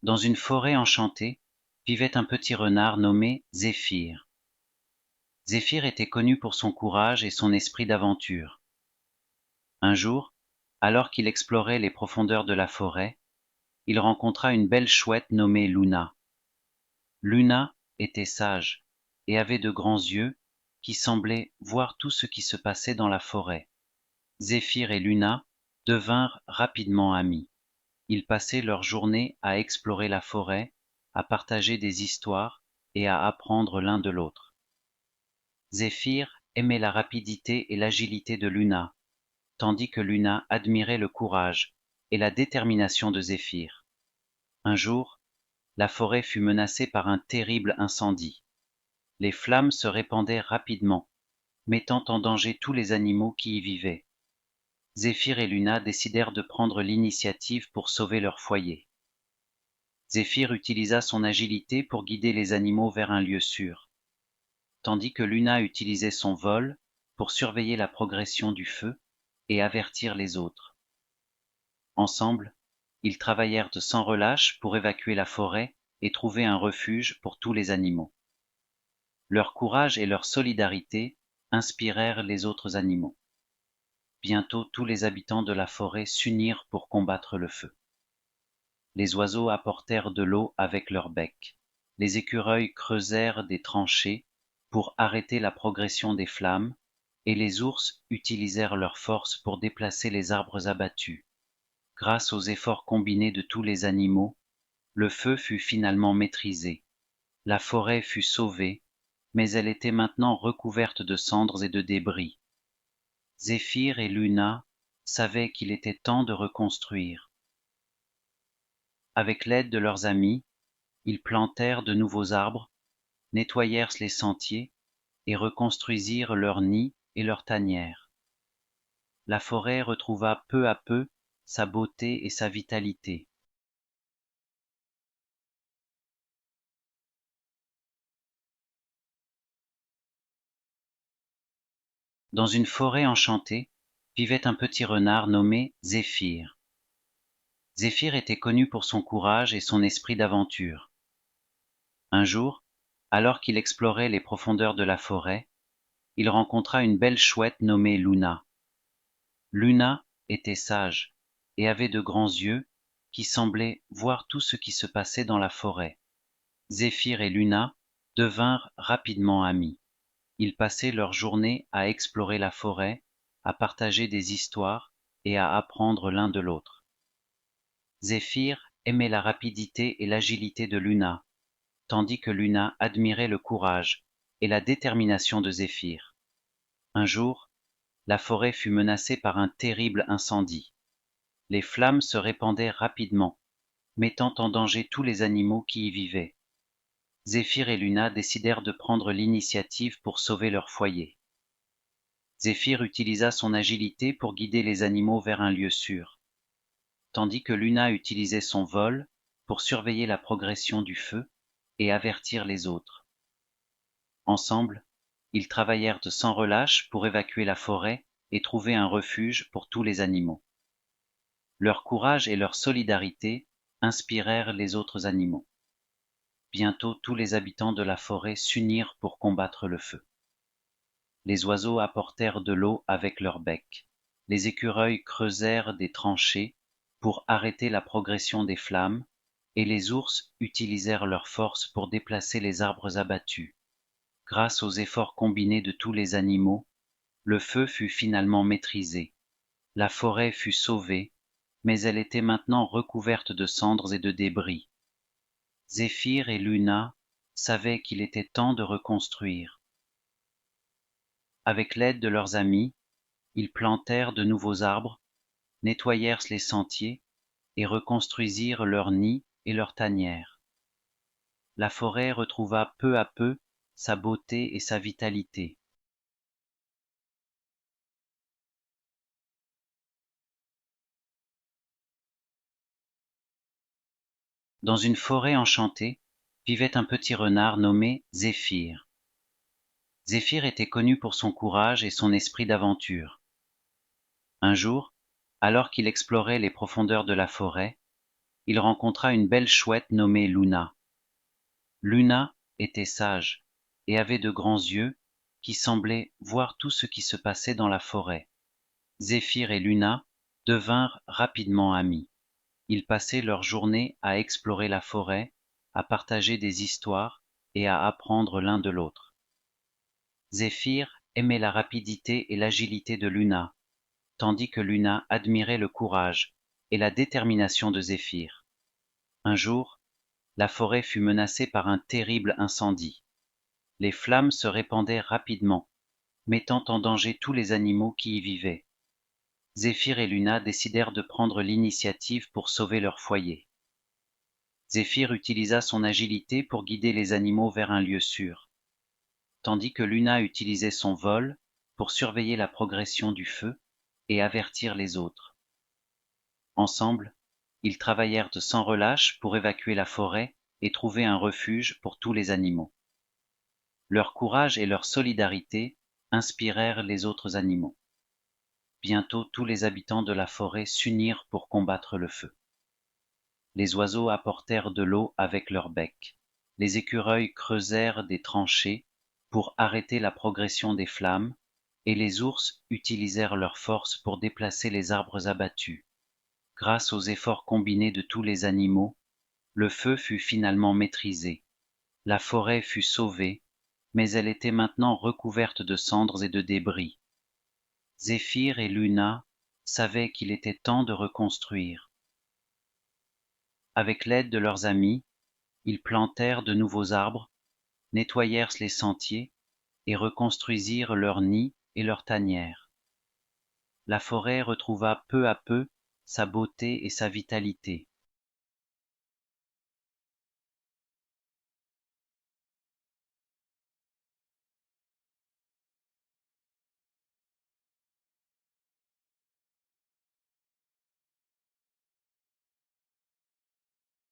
Dans une forêt enchantée, vivait un petit renard nommé Zéphyr. Zéphyr était connu pour son courage et son esprit d'aventure. Un jour, alors qu'il explorait les profondeurs de la forêt, il rencontra une belle chouette nommée Luna. Luna était sage et avait de grands yeux qui semblaient voir tout ce qui se passait dans la forêt. Zéphyr et Luna devinrent rapidement amis. Ils passaient leurs journées à explorer la forêt, à partager des histoires et à apprendre l'un de l'autre. Zéphyr aimait la rapidité et l'agilité de Luna, tandis que Luna admirait le courage et la détermination de Zéphyr. Un jour, la forêt fut menacée par un terrible incendie. Les flammes se répandaient rapidement, mettant en danger tous les animaux qui y vivaient. Zéphyr et Luna décidèrent de prendre l'initiative pour sauver leur foyer. Zéphyr utilisa son agilité pour guider les animaux vers un lieu sûr, tandis que Luna utilisait son vol pour surveiller la progression du feu et avertir les autres. Ensemble, ils travaillèrent sans relâche pour évacuer la forêt et trouver un refuge pour tous les animaux. Leur courage et leur solidarité inspirèrent les autres animaux. Bientôt tous les habitants de la forêt s'unirent pour combattre le feu. Les oiseaux apportèrent de l'eau avec leur bec. Les écureuils creusèrent des tranchées pour arrêter la progression des flammes, et les ours utilisèrent leur force pour déplacer les arbres abattus. Grâce aux efforts combinés de tous les animaux, le feu fut finalement maîtrisé. La forêt fut sauvée, mais elle était maintenant recouverte de cendres et de débris. Zéphyr et Luna savaient qu'il était temps de reconstruire. Avec l'aide de leurs amis, ils plantèrent de nouveaux arbres, nettoyèrent les sentiers et reconstruisirent leurs nids et leurs tanières. La forêt retrouva peu à peu sa beauté et sa vitalité. Dans une forêt enchantée, vivait un petit renard nommé Zéphyr. Zéphyr était connu pour son courage et son esprit d'aventure. Un jour, alors qu'il explorait les profondeurs de la forêt, il rencontra une belle chouette nommée Luna. Luna était sage et avait de grands yeux qui semblaient voir tout ce qui se passait dans la forêt. Zéphyr et Luna devinrent rapidement amis. Ils passaient leurs journées à explorer la forêt, à partager des histoires et à apprendre l'un de l'autre. Zéphyr aimait la rapidité et l'agilité de Luna, tandis que Luna admirait le courage et la détermination de Zéphyr. Un jour, la forêt fut menacée par un terrible incendie. Les flammes se répandaient rapidement, mettant en danger tous les animaux qui y vivaient. Zéphyr et Luna décidèrent de prendre l'initiative pour sauver leur foyer. Zéphyr utilisa son agilité pour guider les animaux vers un lieu sûr, tandis que Luna utilisait son vol pour surveiller la progression du feu et avertir les autres. Ensemble, ils travaillèrent sans relâche pour évacuer la forêt et trouver un refuge pour tous les animaux. Leur courage et leur solidarité inspirèrent les autres animaux. Bientôt tous les habitants de la forêt s'unirent pour combattre le feu. Les oiseaux apportèrent de l'eau avec leur bec. Les écureuils creusèrent des tranchées pour arrêter la progression des flammes, et les ours utilisèrent leur force pour déplacer les arbres abattus. Grâce aux efforts combinés de tous les animaux, le feu fut finalement maîtrisé. La forêt fut sauvée, mais elle était maintenant recouverte de cendres et de débris. Zéphyr et Luna savaient qu'il était temps de reconstruire. Avec l'aide de leurs amis, ils plantèrent de nouveaux arbres, nettoyèrent les sentiers et reconstruisirent leurs nids et leurs tanières. La forêt retrouva peu à peu sa beauté et sa vitalité. Dans une forêt enchantée, vivait un petit renard nommé Zéphyr. Zéphyr était connu pour son courage et son esprit d'aventure. Un jour, alors qu'il explorait les profondeurs de la forêt, il rencontra une belle chouette nommée Luna. Luna était sage et avait de grands yeux qui semblaient voir tout ce qui se passait dans la forêt. Zéphyr et Luna devinrent rapidement amis. Ils passaient leurs journées à explorer la forêt, à partager des histoires et à apprendre l'un de l'autre. Zéphyr aimait la rapidité et l'agilité de Luna, tandis que Luna admirait le courage et la détermination de Zéphyr. Un jour, la forêt fut menacée par un terrible incendie. Les flammes se répandaient rapidement, mettant en danger tous les animaux qui y vivaient. Zéphyr et Luna décidèrent de prendre l'initiative pour sauver leur foyer. Zéphyr utilisa son agilité pour guider les animaux vers un lieu sûr, tandis que Luna utilisait son vol pour surveiller la progression du feu et avertir les autres. Ensemble, ils travaillèrent sans relâche pour évacuer la forêt et trouver un refuge pour tous les animaux. Leur courage et leur solidarité inspirèrent les autres animaux. Bientôt tous les habitants de la forêt s'unirent pour combattre le feu. Les oiseaux apportèrent de l'eau avec leur bec. Les écureuils creusèrent des tranchées pour arrêter la progression des flammes, et les ours utilisèrent leur force pour déplacer les arbres abattus. Grâce aux efforts combinés de tous les animaux, le feu fut finalement maîtrisé. La forêt fut sauvée, mais elle était maintenant recouverte de cendres et de débris. Zéphyr et Luna savaient qu'il était temps de reconstruire. Avec l'aide de leurs amis, ils plantèrent de nouveaux arbres, nettoyèrent les sentiers et reconstruisirent leurs nids et leurs tanières. La forêt retrouva peu à peu sa beauté et sa vitalité.